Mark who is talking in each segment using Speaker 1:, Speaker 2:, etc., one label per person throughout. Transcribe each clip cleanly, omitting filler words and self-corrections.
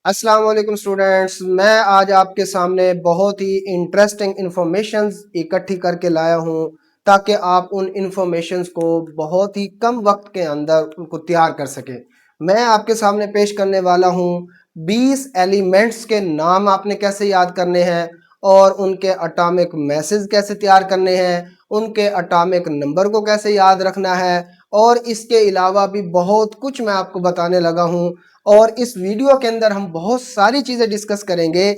Speaker 1: अस्सलाम वालेकुम स्टूडेंट्स, मैं आज आपके सामने बहुत ही इंटरेस्टिंग इंफॉर्मेशंस इकट्ठी करके लाया हूँ ताकि आप उन इंफॉर्मेशंस को बहुत ही कम वक्त के अंदर उनको तैयार कर सकें। मैं आपके सामने पेश करने वाला हूँ 20 एलिमेंट्स के नाम आपने कैसे याद करने हैं और उनके एटॉमिक मैसेज कैसे तैयार करने हैं, उनके एटॉमिक नंबर को कैसे याद रखना है और इसके अलावा भी बहुत कुछ मैं आपको बताने लगा हूँ। और इस वीडियो के अंदर हम बहुत सारी चीज़ें डिस्कस करेंगे।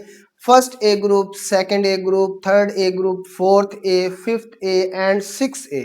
Speaker 1: First A group, second A group, third A group, fourth A, fifth A and six A,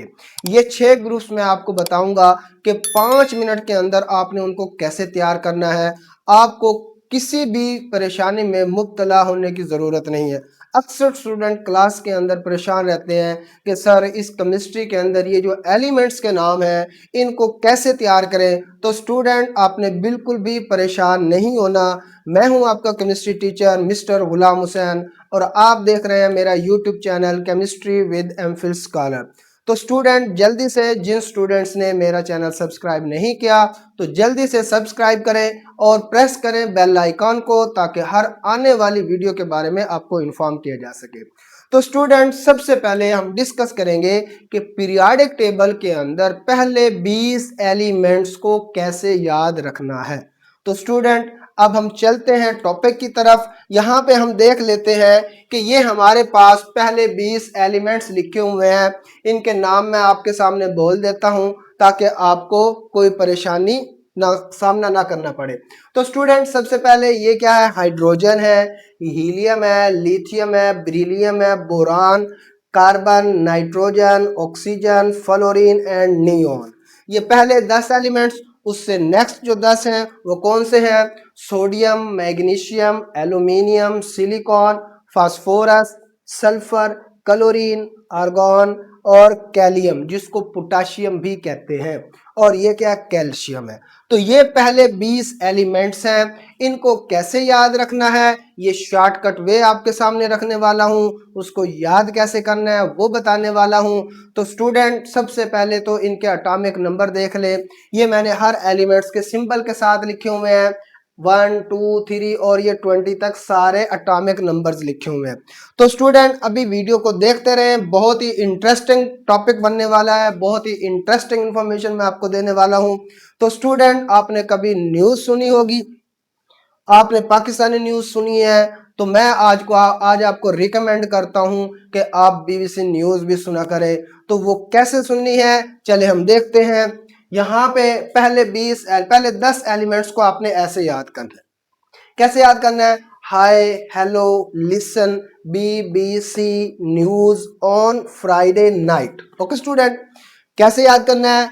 Speaker 1: ये 6 ग्रुप्स मैं आपको बताऊंगा कि 5 मिनट के अंदर आपने उनको कैसे तैयार करना है। आपको किसी भी परेशानी में मुब्तला होने की ज़रूरत नहीं है। अक्सर स्टूडेंट क्लास के अंदर परेशान रहते हैं कि सर इस केमिस्ट्री के अंदर ये जो एलिमेंट्स के नाम हैं इनको कैसे तैयार करें। तो स्टूडेंट आपने बिल्कुल भी परेशान नहीं होना। मैं हूं आपका chemistry teacher mister Ghulam Hussain और आप देख रहे हैं मेरा YouTube channel chemistry with MPhil scholar. तो स्टूडेंट जल्दी से, जिन स्टूडेंट्स ने मेरा चैनल सब्सक्राइब नहीं किया तो जल्दी से सब्सक्राइब करें और प्रेस करें बेल आइकॉन को ताकि हर आने वाली वीडियो के बारे में आपको इन्फॉर्म किया जा सके। तो स्टूडेंट सबसे पहले हम डिस्कस करेंगे कि पीरियोडिक टेबल के अंदर पहले 20 एलिमेंट्स को कैसे याद रखना है। तो स्टूडेंट अब हम चलते हैं टॉपिक की तरफ। यहाँ पे हम देख लेते हैं कि ये हमारे पास पहले 20 एलिमेंट्स लिखे हुए हैं। इनके नाम मैं आपके सामने बोल देता हूँ ताकि आपको कोई परेशानी सामना ना करना पड़े। तो स्टूडेंट सबसे पहले ये क्या है, हाइड्रोजन है, हीलियम है, लिथियम है, बेरिलियम है, boron, carbon, nitrogen, oxygen, fluorine and neon. ये पहले 10 एलिमेंट्स। उससे नेक्स्ट जो 10 हैं वो कौन से हैं, sodium, magnesium, aluminium, silicon, phosphorus, sulphur, chlorine, argon और कैलियम जिसको पोटाशियम भी कहते हैं, और ये क्या कैल्शियम है। तो ये पहले 20 एलिमेंट्स हैं। इनको कैसे याद रखना है ये शॉर्टकट वे आपके सामने रखने वाला हूं, उसको याद कैसे करना है वो बताने वाला हूं। तो स्टूडेंट सबसे पहले तो इनके एटॉमिक नंबर देख ले। ये मैंने हर एलिमेंट्स के सिंबल के साथ लिखे हुए हैं, 1 2 3 और ये 20 तक सारे एटॉमिक नंबर्स लिखे हुए हैं। तो स्टूडेंट अभी वीडियो को देखते रहें, बहुत ही इंटरेस्टिंग टॉपिक बनने वाला है, बहुत ही इंटरेस्टिंग इंफॉर्मेशन मैं आपको देने वाला हूं। तो स्टूडेंट आपने कभी न्यूज़ सुनी होगी, आपने पाकिस्तानी न्यूज़ सुनी है, तो मैं आज आपको रिकमेंड करता हूं कि आप बीबीसी न्यूज़ भी सुना करें। तो वो कैसे सुननी है चले हम देखते हैं। यहाँ पे पहले 10 एलिमेंट्स को आपने ऐसे याद करना है। कैसे याद करना है, hi, hello, listen, BBC news on Friday night. Okay student, कैसे याद करना है,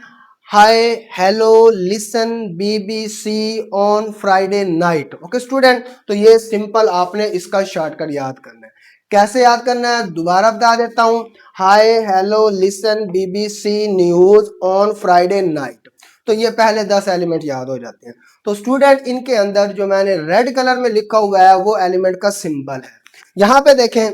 Speaker 1: hi, hello, listen, BBC on Friday night. Okay student, तो ये सिंपल आपने इसका शॉर्टकट याद करना है। कैसे याद करना है दोबारा बता देता हूं, hi, hello, listen, BBC news on Friday night. तो ये पहले 10 एलिमेंट याद हो जाते हैं। तो स्टूडेंट इनके अंदर जो मैंने रेड कलर में लिखा हुआ है वो एलिमेंट का सिंबल है। यहाँ पे देखें,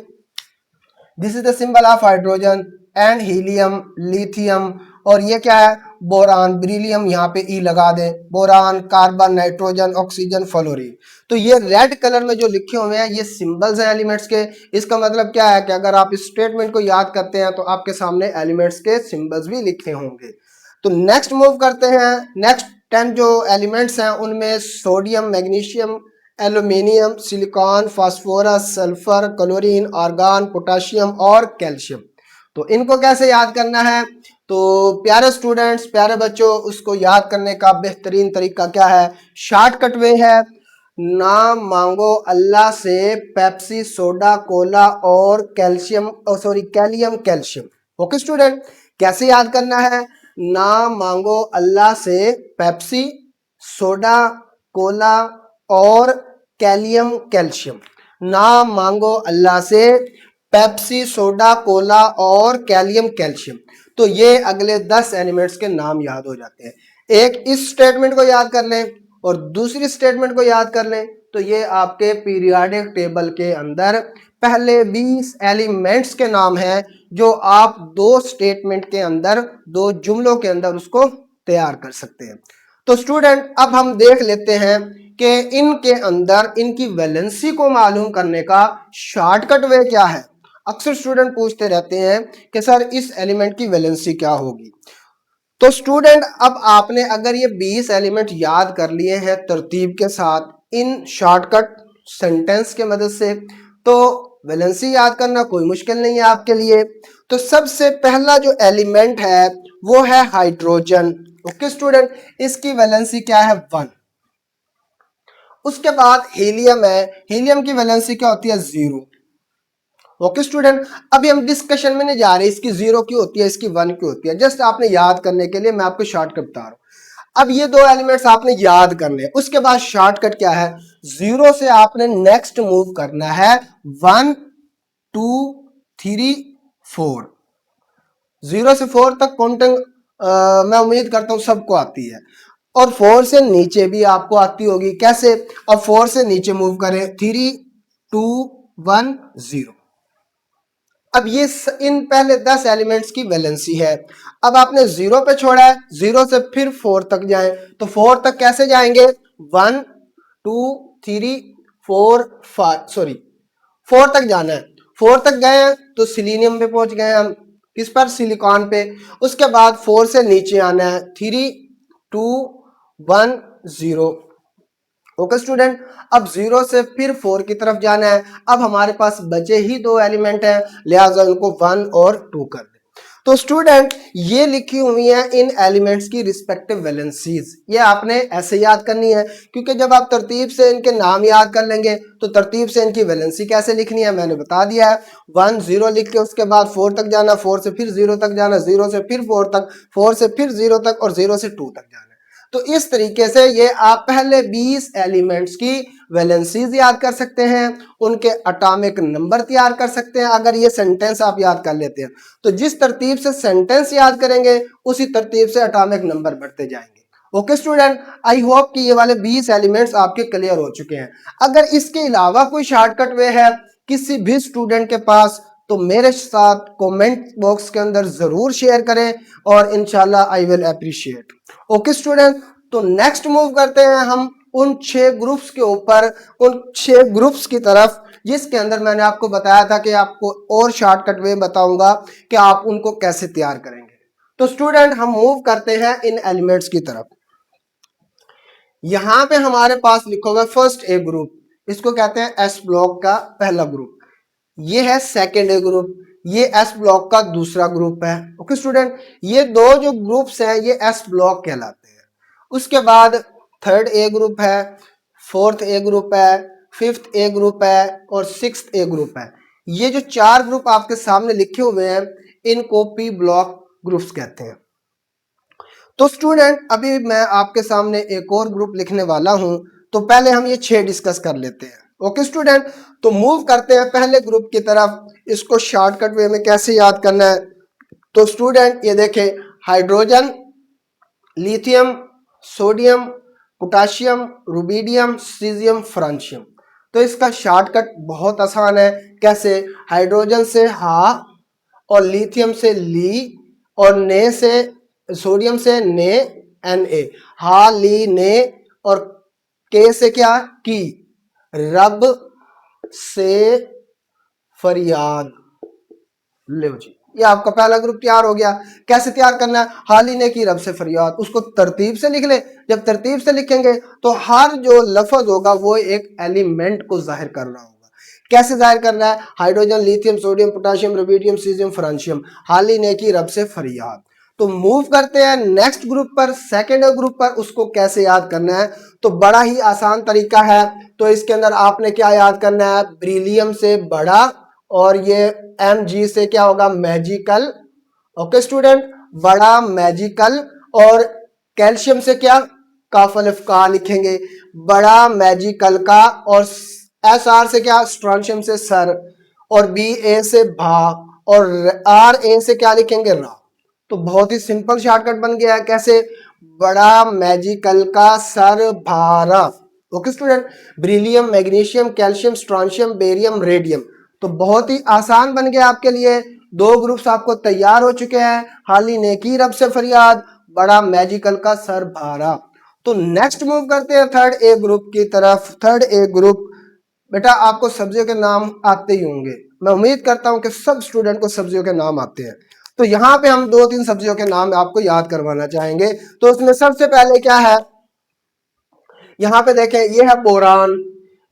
Speaker 1: this is the symbol of hydrogen and helium, lithium, और ये क्या है, बोरान, बेरिलियम, यहाँ पे ई लगा दे, boron, carbon, nitrogen, oxygen, fluorine. तो ये रेड कलर में जो लिखे हुए हैं ये सिंबल्स हैं एलिमेंट्स के। इसका मतलब क्या है कि अगर आप इस स्टेटमेंट को याद करते हैं तो आपके सामने एलिमेंट्स के सिंबल्स भी लिखे होंगे। तो नेक्स्ट मूव करते हैं। नेक्स्ट 10 जो एलिमेंट्स हैं उनमें sodium, magnesium, aluminium, silicon, phosphorus, sulphur, chlorine, argon, potassium और कैल्शियम। तो इनको कैसे याद करना है, तो प्यारे स्टूडेंट्स, प्यारे बच्चों, उसको याद करने का बेहतरीन तरीका क्या है, शॉर्टकट वे है, ना मांगो अल्लाह से पेप्सी, सोडा, कोला और कैलियम, कैल्शियम। ओके स्टूडेंट, कैसे याद करना है, ना मांगो अल्लाह से पेप्सी, सोडा, कोला और कैलियम, कैल्शियम। ना मांगो अल्लाह से पेप्सी, सोडा, कोला और कैलियम, कैल्शियम। तो ये अगले 10 एलिमेंट्स के नाम याद हो जाते हैं। एक इस स्टेटमेंट को याद कर लें और दूसरी स्टेटमेंट को याद कर लें, तो ये आपके पीरियोडिक टेबल के अंदर पहले 20 एलिमेंट्स के नाम हैं जो आप दो स्टेटमेंट के अंदर, दो जुमलों के अंदर उसको तैयार कर सकते हैं। तो स्टूडेंट अब हम देख लेते हैं कि इनके अंदर इनकी वैलेंसी को मालूम करने का शॉर्टकट वे क्या है। अक्सर स्टूडेंट पूछते रहते हैं कि सर इस एलिमेंट की वैलेंसी क्या होगी। तो स्टूडेंट अब आपने अगर ये 20 एलिमेंट याद कर लिए हैं तरतीब के साथ इन शॉर्टकट सेंटेंस के मदद से, तो वैलेंसी याद करना कोई मुश्किल नहीं है आपके लिए। तो सबसे पहला जो एलिमेंट है वो है हाइड्रोजन। ओके स्टूडेंट, इसकी वैलेंसी क्या है 1। उसके बाद हीलियम है, हीलियम की वैलेंसी क्या होती है 0। ओके स्टूडेंट, अभी हम डिस्कशन में नहीं जा रहे इसकी 0 क्यों होती है इसकी 1 क्यों होती है, जस्ट आपने याद करने के लिए मैं आपको शॉर्टकट बता रहा हूं। अब ये दो एलिमेंट्स आपने याद करने, उसके बाद शॉर्टकट क्या है, 0 से आपने नेक्स्ट मूव करना है 1 2 3 4। 0 से 4 तक काउंटिंग मैं उम्मीद करता हूं सबको आती है, और 4 से नीचे भी आपको आती होगी। कैसे, अब 4 से नीचे मूव करें 3 2 1 0। अब ये इन पहले 10 एलिमेंट्स की वैलेंसी है। अब आपने 0 पे छोड़ा है, 0 से फिर 4 तक जाएं, तो 4 तक कैसे जाएंगे 1 2 3 4 5 सॉरी 4 तक जाना है। 4 तक गए हैं तो सिलीनियम पे पहुंच गए हम, किस पर, सिलिकॉन पे। उसके बाद 4 से नीचे आना है 3 2 1 0। ओके स्टूडेंट, अब 0 से फिर 4 की तरफ जाना है। अब हमारे पास बचे ही दो एलिमेंट हैं, लिहाजा उनको 1 और 2 कर दें। तो स्टूडेंट ये लिखी हुई है इन एलिमेंट्स की रिस्पेक्टिव वैलेंसीज, ये आपने ऐसे याद करनी है, क्योंकि जब आप तरतीब से इनके नाम याद कर लेंगे तो तरतीब से इनकी वैलेंसी कैसे लिखनी है मैंने बता दिया है। 1 0 लिख के उसके बाद 4 तक जाना, 4 से फिर 0 तक जाना, 0 से फिर 4 तक, 4 से फिर 0 तक और 0 से 2 तक जाना। तो इस तरीके से ये आप पहले 20 एलिमेंट्स की वैलेंसीज याद कर सकते हैं, उनके एटॉमिक नंबर तैयार कर सकते हैं अगर ये सेंटेंस आप याद कर लेते हैं। तो जिस तरतीब से सेंटेंस याद करेंगे उसी तरतीब से एटॉमिक नंबर बढ़ते जाएंगे। ओके स्टूडेंट, आई होप कि ये वाले 20 एलिमेंट्स आपके क्लियर हो चुके हैं। अगर इसके अलावा कोई शॉर्टकट वे है किसी भी स्टूडेंट के पास तो मेरे साथ कमेंट बॉक्स के अंदर जरूर शेयर करें और इंशाल्लाह I will appreciate. Okay student, तो नेक्स्ट मूव करते हैं हम उन 6 ग्रुप्स के ऊपर, उन 6 ग्रुप्स की तरफ जिसके अंदर मैंने आपको बताया था कि आपको और शॉर्टकट वे बताऊंगा कि आप उनको कैसे तैयार करेंगे। तो स्टूडेंट हम मूव करते हैं इन एलिमेंट्स की तरफ। यहां पे हमारे पास लिखा हुआ फर्स्ट ए ग्रुप, इसको कहते हैं एस ब्लॉक का पहला ग्रुप। ये है सेकेंड ए ग्रुप, ये एस ब्लॉक का दूसरा ग्रुप है। ओके स्टूडेंट, ये दो जो ग्रुप्स हैं ये एस ब्लॉक कहलाते हैं। उसके बाद थर्ड ए ग्रुप है, फोर्थ ए ग्रुप है, फिफ्थ ए ग्रुप है और सिक्स्थ ए ग्रुप है। ये जो 4 ग्रुप आपके सामने लिखे हुए हैं इनको पी ब्लॉक ग्रुप्स कहते हैं। तो स्टूडेंट अभी मैं आपके सामने एक और ग्रुप लिखने वाला हूं, तो पहले हम ये 6 डिस्कस कर लेते हैं। ओके स्टूडेंट, तो मूव करते हैं पहले ग्रुप की तरफ। इसको शॉर्टकट वे में कैसे याद करना है, तो स्टूडेंट ये देखें, hydrogen, lithium, sodium, potassium, rubidium, caesium, francium. तो इसका शॉर्टकट बहुत आसान है। कैसे, हाइड्रोजन से हा और लिथियम से ली और ने से सोडियम से ने, एन ए, हा ली ने, और के से क्या की, रब से फरियाद। लो जी, ये आपका पहला ग्रुप तैयार हो गया। कैसे तैयार करना है, हाल ही ने की रब से फरियाद, उसको तरतीब से लिख ले। जब तरतीब से लिखेंगे तो हर जो लफ्ज होगा वो एक एलिमेंट को जाहिर कर रहा होगा। कैसे जाहिर करना है, hydrogen, lithium, sodium, potassium, rubidium, caesium, francium, हाल ही ने की रब से फरियाद। तो मूव करते हैं नेक्स्ट ग्रुप पर, सेकेंड ग्रुप पर। उसको कैसे याद करना है, तो बड़ा ही आसान तरीका है। तो इसके अंदर आपने क्या याद करना है, ब्रिलियम से बड़ा, और ये एम जी से क्या होगा, मैजिकल। ओके स्टूडेंट, बड़ा मैजिकल। और कैल्शियम से क्या, काफ अलिफ का लिखेंगे, बड़ा मैजिकल का। और एस आर से क्या, स्ट्रॉन्शियम से सर। और बी ए से भा, और आर ए से क्या लिखेंगे, रा। तो बहुत ही सिंपल शॉर्टकट बन गया है। कैसे, बड़ा मैजिकल का सर भारा। Okay student, beryllium, magnesium, calcium, strontium, barium, radium. तो बहुत ही आसान बन गया आपके लिए। 2 ग्रुप्स आपको तैयार हो चुके हैं, हाली ने की रब से फरियाद, बड़ा मैजिकल का सर भारा। तो नेक्स्ट मूव करते हैं थर्ड ए ग्रुप की तरफ। थर्ड ए ग्रुप, बेटा आपको सब्जियों के नाम आते ही होंगे, मैं उम्मीद करता हूं कि सब स्टूडेंट को सब्जियों के नाम आते हैं। तो यहाँ पे हम 2-3 सब्जियों के नाम आपको याद करवाना चाहेंगे। तो उसमें सबसे पहले क्या है, यहाँ पे देखें, ये है बोरान,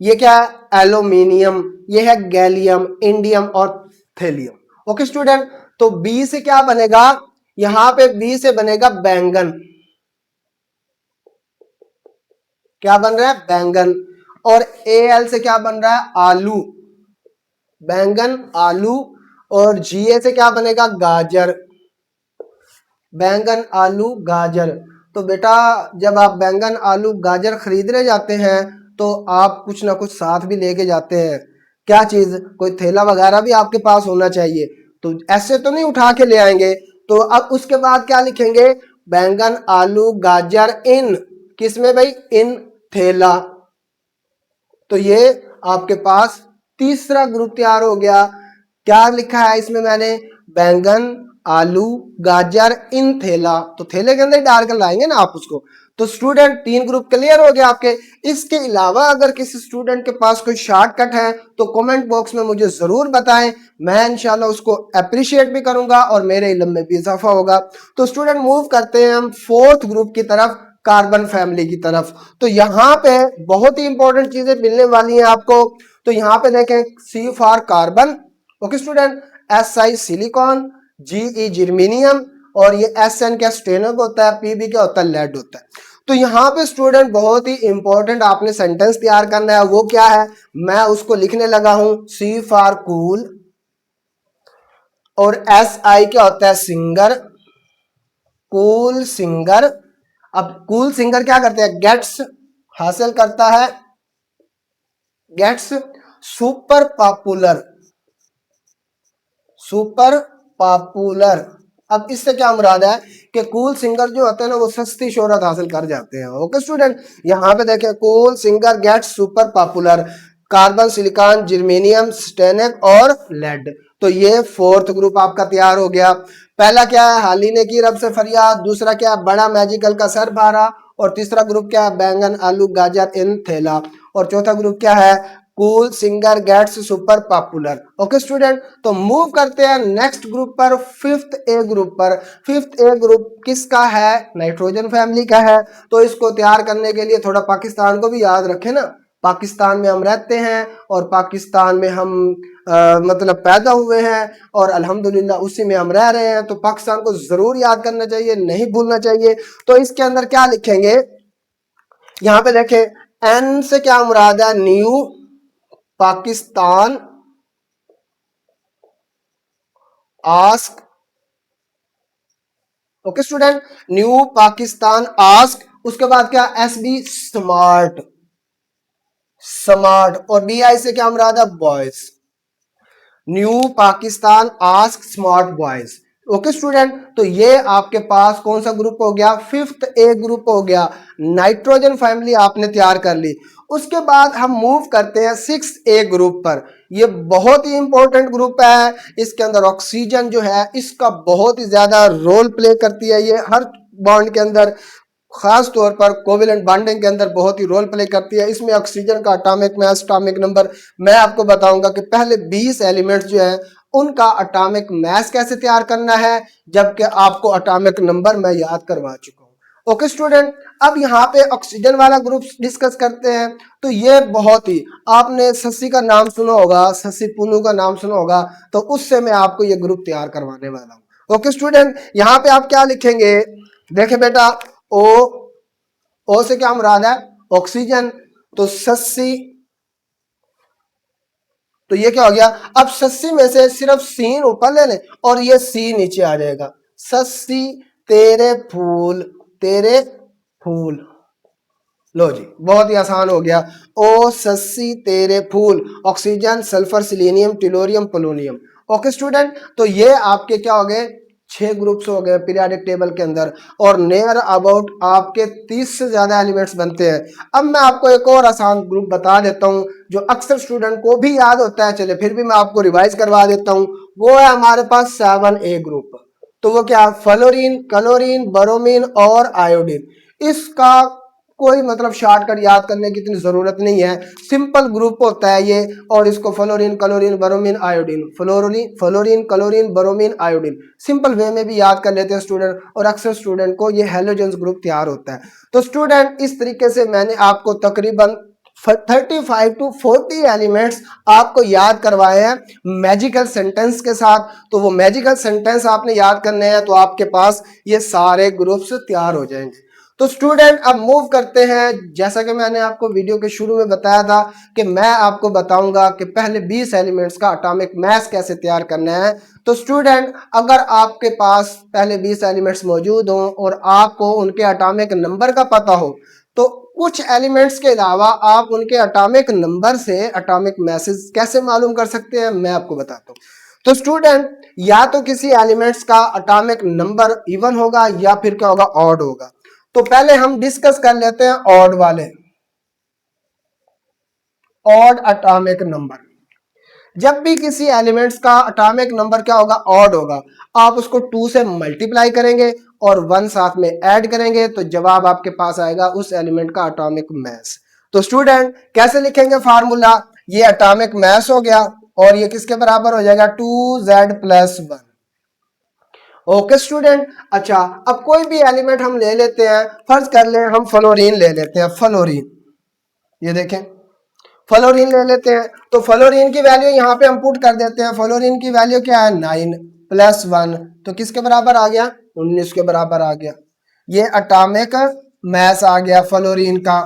Speaker 1: ये क्या है एल्यूमिनियम, ये है गैलियम, इंडियम और थेलियम। ओके स्टूडेंट, तो बी से क्या बनेगा, यहाँ पे बी से बनेगा बैंगन। क्या बन रहा है, बैंगन। और एल से क्या बन रहा है, आलू, बैंगन आलू। और जीए से क्या बनेगा, गाजर, बैंगन आलू गाजर। तो बेटा जब आप बैंगन आलू गाजर खरीदने जाते हैं तो आप कुछ ना कुछ साथ भी लेके जाते हैं, क्या चीज, कोई थैला वगैरह भी आपके पास होना चाहिए। तो ऐसे तो नहीं उठा के ले आएंगे। तो अब उसके बाद क्या लिखेंगे, बैंगन आलू गाजर इन, किसमें भाई, इन थैला। तो ये आपके पास तीसरा ग्रुप तैयार हो गया। क्या लिखा है इसमें मैंने, बैंगन आलू गाजर इन थैला, तो थैले के अंदर डाल कर लाएंगे ना आप उसको। तो स्टूडेंट 3 ग्रुप क्लियर हो गए आपके। इसके अलावा अगर किसी स्टूडेंट के पास कोई शॉर्टकट है तो कमेंट बॉक्स में मुझे जरूर बताएं, मैं इंशाल्लाह उसको अप्रिशिएट भी करूंगा और मेरे इल्म में भी इजाफा होगा। तो स्टूडेंट मूव करते हैं हम फोर्थ ग्रुप की तरफ, कार्बन फैमिली की तरफ। तो यहाँ पे बहुत ही इंपॉर्टेंट चीजें मिलने वाली हैं आपको। तो यहाँ पे देखें, C for carbon, okay student, S I silicon, G E germanium, और ये एस एन क्या स्टेनक होता है, पी बी क्या होता है, लेड होता है। तो यहाँ पे स्टूडेंट बहुत ही इंपॉर्टेंट आपने सेंटेंस तैयार करना है, वो क्या है, मैं उसको लिखने लगा हूं, सी फॉर कूल, और एस आई क्या होता है, सिंगर, कूल सिंगर। अब कूल सिंगर क्या करते हैं, गेट्स हासिल करता है, gets super popular, super popular. अब इससे क्या मुराद है कि कूल सिंगर जो होते हैं ना वो सस्ती शोहरत हासिल कर जाते हैं। ओके स्टूडेंट, यहाँ पे देखें, cool singer gets super popular, carbon silicon germanium stannic और लेड। तो ये फोर्थ ग्रुप आपका तैयार हो गया। पहला क्या है, हाली ने की रब से फरियाद, दूसरा क्या है, बड़ा मैजिकल का सर भारा, और तीसरा ग्रुप क्या है, बैंगन आलू गाजर इन थैला, और चौथा ग्रुप क्या है, cool singer gets super popular. Okay student, तो मूव करते हैं नेक्स्ट ग्रुप पर, फिफ्थ ए ग्रुप पर। फिफ्थ ए ग्रुप किसका है, नाइट्रोजन फैमिली का है। तो इसको तैयार करने के लिए थोड़ा पाकिस्तान को भी याद रखें ना, पाकिस्तान में हम रहते हैं और पाकिस्तान में हम मतलब पैदा हुए हैं और अल्हम्दुलिल्लाह उसी में हम रह रहे हैं। तो पाकिस्तान को जरूर याद करना चाहिए, नहीं भूलना चाहिए। तो इसके अंदर क्या लिखेंगे, यहाँ पे देखें, एन से क्या मुराद है, new Pakistan ask. Okay student, new Pakistan ask. उसके बाद क्या, एस बी स्मार्ट, स्मार्ट, और बी आई से क्या मुराद है, boys, new Pakistan ask smart boys. Okay student, तो ये आपके पास कौन सा ग्रुप हो गया, फिफ्थ ए ग्रुप हो गया। नाइट्रोजन फैमिली आपने तैयार कर ली। उसके बाद हम मूव करते हैं सिक्स ए ग्रुप पर। ये बहुत ही इंपॉर्टेंट ग्रुप है, इसके अंदर ऑक्सीजन जो है इसका बहुत ही ज्यादा रोल प्ले करती है। ये हर बॉन्ड के अंदर, खास तौर पर कोवेलेंट बॉन्डिंग के अंदर बहुत ही रोल प्ले करती है। इसमें ऑक्सीजन का एटॉमिक मास, एटॉमिक नंबर मैं आपको बताऊंगा कि पहले 20 एलिमेंट्स जो है उनका एटॉमिक मास कैसे तैयार करना है, जबकि आपको एटॉमिक नंबर मैं याद करवा चुका हूं। ओके स्टूडेंट, अब यहाँ पे ऑक्सीजन वाला ग्रुप डिस्कस करते हैं। तो ये बहुत ही, आपने शशि का नाम सुना होगा, शशि पुनू का नाम सुना होगा, तो उससे मैं आपको ये ग्रुप तैयार करवाने वाला हूँ। ओके स्टूडेंट, यहाँ पे आप क्या लिखेंगे, देखे बेटा, ओ, ओ से क्या मुराद है, ऑक्सीजन, तो शशि, तो ये क्या हो गया, अब शशि में से सिर्फ सीन ऊपर ले लें और ये सी नीचे आ जाएगा, शशि तेरे फूल, तेरे फूल। लो जी, बहुत ही आसान हो गया, ओ शशि तेरे फूल, oxygen sulphur selenium tellurium polonium. Okay student, तो ये आपके क्या हो गए, 6 ग्रुप्स हो गए पीरियोडिक टेबल के अंदर, और नियर अबाउट आपके 30 से ज्यादा एलिमेंट्स बनते हैं। अब मैं आपको एक और आसान ग्रुप बता देता हूं जो अक्सर स्टूडेंट को भी याद होता है, चले फिर भी मैं आपको रिवाइज करवा देता हूं। वो है हमारे पास 7A ग्रुप। तो वो क्या, फ्लोरीन, क्लोरीन, ब्रोमीन और आयोडीन। इसका कोई मतलब शॉर्टकट याद करने की इतनी जरूरत नहीं है, सिंपल ग्रुप होता है ये। और इसको fluorine chlorine bromine iodine, fluorine chlorine bromine iodine simple way में भी याद कर लेते हैं स्टूडेंट, और अक्सर स्टूडेंट को ये हेलोजेंस ग्रुप तैयार होता है। तो स्टूडेंट इस तरीके से मैंने आपको तकरीबन 35 टू 40 एलिमेंट्स आपको याद करवाए हैं मैजिकल सेंटेंस के साथ। तो वो मैजिकल सेंटेंस आपने याद करने हैं तो आपके पास ये सारे ग्रुप्स तैयार हो जाएंगे। तो स्टूडेंट अब मूव करते हैं, जैसा कि मैंने आपको वीडियो के शुरू में बताया था कि मैं आपको बताऊंगा कि पहले 20 एलिमेंट्स का एटॉमिक मास कैसे तैयार करना है। तो स्टूडेंट अगर आपके पास पहले 20 एलिमेंट्स मौजूद हों और आपको उनके एटॉमिक नंबर का पता हो, तो कुछ एलिमेंट्स के अलावा आप उनके एटॉमिक नंबर से एटॉमिक मैसेज कैसे मालूम कर सकते हैं, मैं आपको बताता हूँ। तो स्टूडेंट या तो किसी एलिमेंट्स का एटॉमिक नंबर इवन होगा या फिर क्या होगा, ऑड होगा। तो पहले हम डिस्कस कर लेते हैं ऑड वाले, ऑड एटॉमिक नंबर। जब भी किसी एलिमेंट्स का एटॉमिक नंबर क्या होगा, ऑड होगा, आप उसको 2 से मल्टीप्लाई करेंगे और 1 साथ में ऐड करेंगे तो जवाब आपके पास आएगा उस एलिमेंट का एटॉमिक मास। तो स्टूडेंट कैसे लिखेंगे फार्मूला, ये एटॉमिक मास हो गया और ये किसके बराबर हो जाएगा, 2Z+1। Okay student. अच्छा अब कोई भी एलिमेंट हम ले लेते हैं, फर्ज कर ले हम फ्लोरीन ले लेते हैं, फ्लोरीन, ये देखें फ्लोरीन ले लेते हैं। तो फ्लोरीन की वैल्यू यहाँ पे हम पुट कर देते हैं, फ्लोरीन की वैल्यू क्या है, 9+1, तो किसके बराबर आ गया, 19 के बराबर आ गया। ये एटॉमिक मास आ गया फ्लोरीन का।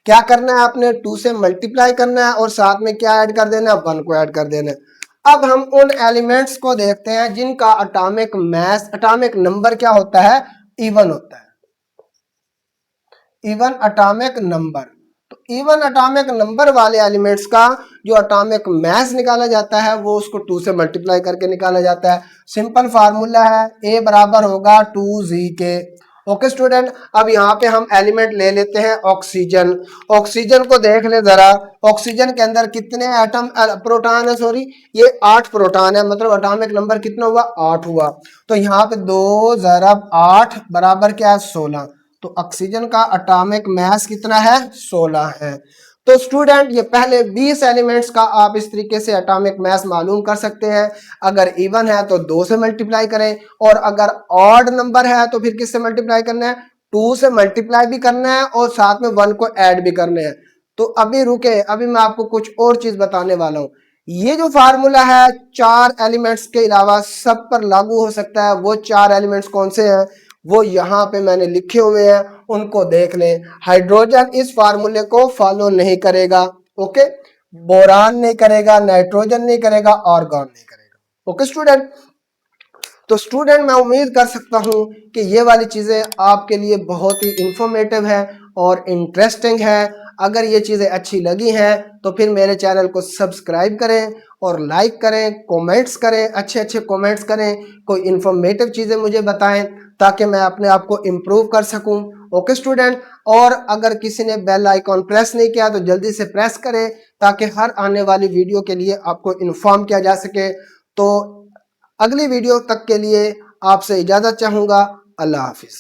Speaker 1: क्या करना है आपने, 2 से मल्टीप्लाई करना है और साथ में क्या ऐड कर देना है, 1 को ऐड कर देना है। अब हम उन एलिमेंट्स को देखते हैं जिनका एटॉमिक मास, एटॉमिक नंबर क्या होता है, इवन होता है, इवन एटॉमिक नंबर। तो इवन एटॉमिक नंबर वाले एलिमेंट्स का जो एटॉमिक मास निकाला जाता है वो उसको 2 से मल्टीप्लाई करके निकाला जाता है। सिंपल फार्मूला है, ए बराबर होगा 2Z के। ओके स्टूडेंट, अब यहाँ पे हम एलिमेंट ले लेते हैं ऑक्सीजन। ऑक्सीजन को देख ले जरा, ऑक्सीजन के अंदर कितने एटम प्रोटॉन है, सॉरी ये 8 प्रोटॉन है, मतलब एटॉमिक नंबर कितना हुआ, 8 हुआ। तो यहाँ पे 2 × 8 बराबर क्या है, 16। तो ऑक्सीजन का एटॉमिक मास कितना है, 16 है। तो स्टूडेंट ये पहले 20 एलिमेंट्स का आप इस तरीके से एटॉमिक मास मालूम कर सकते हैं। अगर इवन है तो 2 से मल्टीप्लाई करें, और अगर ऑड नंबर है तो फिर किससे मल्टीप्लाई करना है, 2 से मल्टीप्लाई भी करना है और साथ में 1 को ऐड भी करना है। तो अभी रुके, अभी मैं आपको कुछ और चीज बताने वाला हूँ। ये जो फार्मूला है 4 एलिमेंट्स के अलावा सब पर लागू हो सकता है। वो 4 एलिमेंट्स कौन से हैं, वो यहाँ पे मैंने लिखे हुए हैं, उनको देख लें। हाइड्रोजन इस फार्मूले को फॉलो नहीं करेगा, ओके, बोरान नहीं करेगा, नाइट्रोजन नहीं करेगा, आर्गन नहीं करेगा। ओके स्टूडेंट, तो स्टूडेंट मैं उम्मीद कर सकता हूँ कि ये वाली चीज़ें आपके लिए बहुत ही इंफॉर्मेटिव है और इंटरेस्टिंग है। अगर ये चीज़ें अच्छी लगी हैं तो फिर मेरे चैनल को सब्सक्राइब करें और लाइक करें, कमेंट्स करें, अच्छे अच्छे कमेंट्स करें, कोई इंफॉर्मेटिव चीज़ें मुझे बताएं ताकि मैं अपने आप को इम्प्रूव कर सकूं। ओके स्टूडेंट, और अगर किसी ने बेल आइकॉन प्रेस नहीं किया तो जल्दी से प्रेस करें ताकि हर आने वाली वीडियो के लिए आपको इन्फॉर्म किया जा सके। तो अगली वीडियो तक के लिए आपसे इजाज़त चाहूँगा। अल्लाह हाफिज़।